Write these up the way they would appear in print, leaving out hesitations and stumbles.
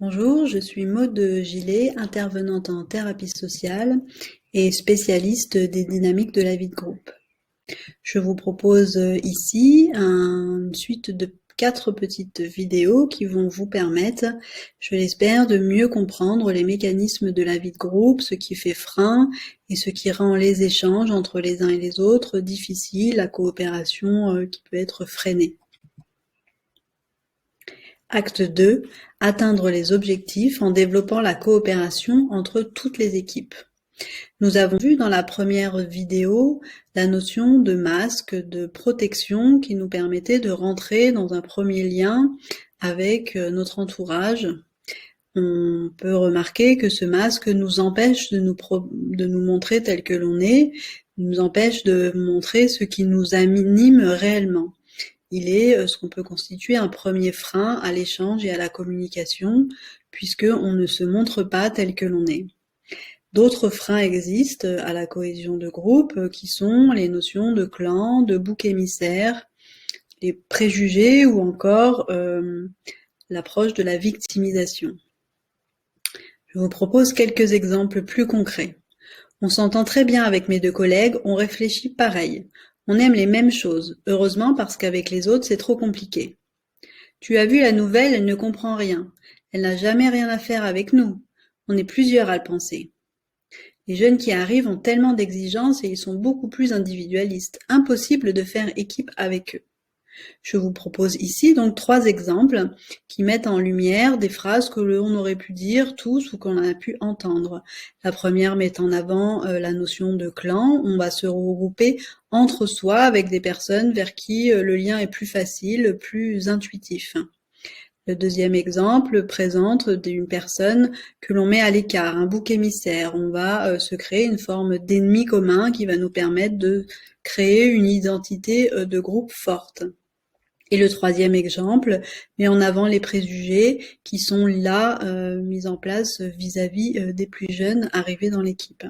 Bonjour, je suis Maude Gillet, intervenante en thérapie sociale et spécialiste des dynamiques de la vie de groupe. Je vous propose ici une suite de 4 petites vidéos qui vont vous permettre, je l'espère, de mieux comprendre les mécanismes de la vie de groupe, ce qui fait frein et ce qui rend les échanges entre les uns et les autres difficiles, la coopération qui peut être freinée. Acte 2. Atteindre les objectifs en développant la coopération entre toutes les équipes. Nous avons vu dans la première vidéo la notion de masque de protection qui nous permettait de rentrer dans un premier lien avec notre entourage. On peut remarquer que ce masque nous empêche de nous montrer tel que l'on est, nous empêche de montrer ce qui nous anime réellement. Il est ce qu'on peut constituer un premier frein à l'échange et à la communication, puisqu'on ne se montre pas tel que l'on est. D'autres freins existent à la cohésion de groupe, qui sont les notions de clan, de bouc émissaire, les préjugés ou encore l'approche de la victimisation. Je vous propose quelques exemples plus concrets. On s'entend très bien avec mes 2 collègues, on réfléchit pareil. On aime les mêmes choses, heureusement parce qu'avec les autres c'est trop compliqué. Tu as vu la nouvelle, elle ne comprend rien. Elle n'a jamais rien à faire avec nous. On est plusieurs à le penser. Les jeunes qui arrivent ont tellement d'exigences et ils sont beaucoup plus individualistes. Impossible de faire équipe avec eux. Je vous propose ici donc 3 exemples qui mettent en lumière des phrases que l'on aurait pu dire tous ou qu'on a pu entendre. La première met en avant la notion de clan. On va se regrouper entre soi avec des personnes vers qui le lien est plus facile, plus intuitif. Le deuxième exemple présente une personne que l'on met à l'écart, un bouc émissaire. On va se créer une forme d'ennemi commun qui va nous permettre de créer une identité de groupe forte. Et le troisième exemple met en avant les préjugés qui sont là mis en place vis-à-vis des plus jeunes arrivés dans l'équipe.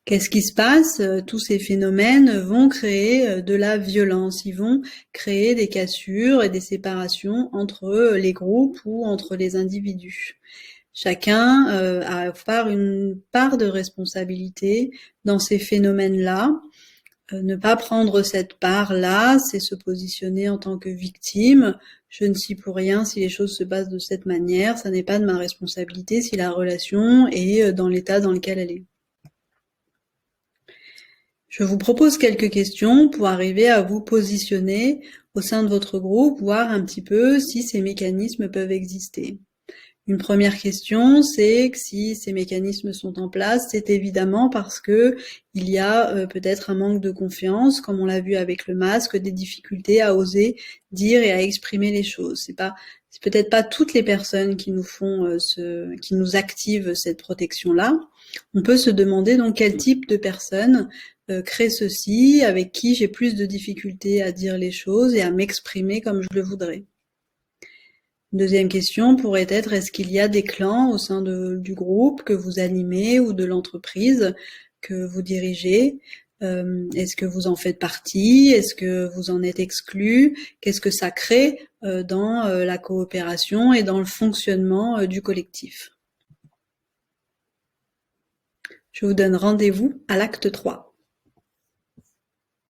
Qu'est-ce qui se passe? Tous ces phénomènes vont créer de la violence, ils vont créer des cassures et des séparations entre les groupes ou entre les individus. Chacun a une part de responsabilité dans ces phénomènes-là. Ne pas prendre cette part-là, c'est se positionner en tant que victime. Je ne suis pour rien si les choses se passent de cette manière, ça n'est pas de ma responsabilité si la relation est dans l'état dans lequel elle est. Je vous propose quelques questions pour arriver à vous positionner au sein de votre groupe, voir un petit peu si ces mécanismes peuvent exister. Une première question, c'est que si ces mécanismes sont en place, c'est évidemment parce que il y a peut-être un manque de confiance, comme on l'a vu avec le masque, des difficultés à oser dire et à exprimer les choses. C'est peut-être pas toutes les personnes qui nous font qui nous activent cette protection-là. On peut se demander donc quel type de personne crée ceci, avec qui j'ai plus de difficultés à dire les choses et à m'exprimer comme je le voudrais. Une deuxième question pourrait être, est-ce qu'il y a des clans au sein du groupe que vous animez ou de l'entreprise que vous dirigez? Est-ce que vous en faites partie? Est-ce que vous en êtes exclu? Qu'est-ce que ça crée dans la coopération et dans le fonctionnement du collectif? Je vous donne rendez-vous à l'acte 3.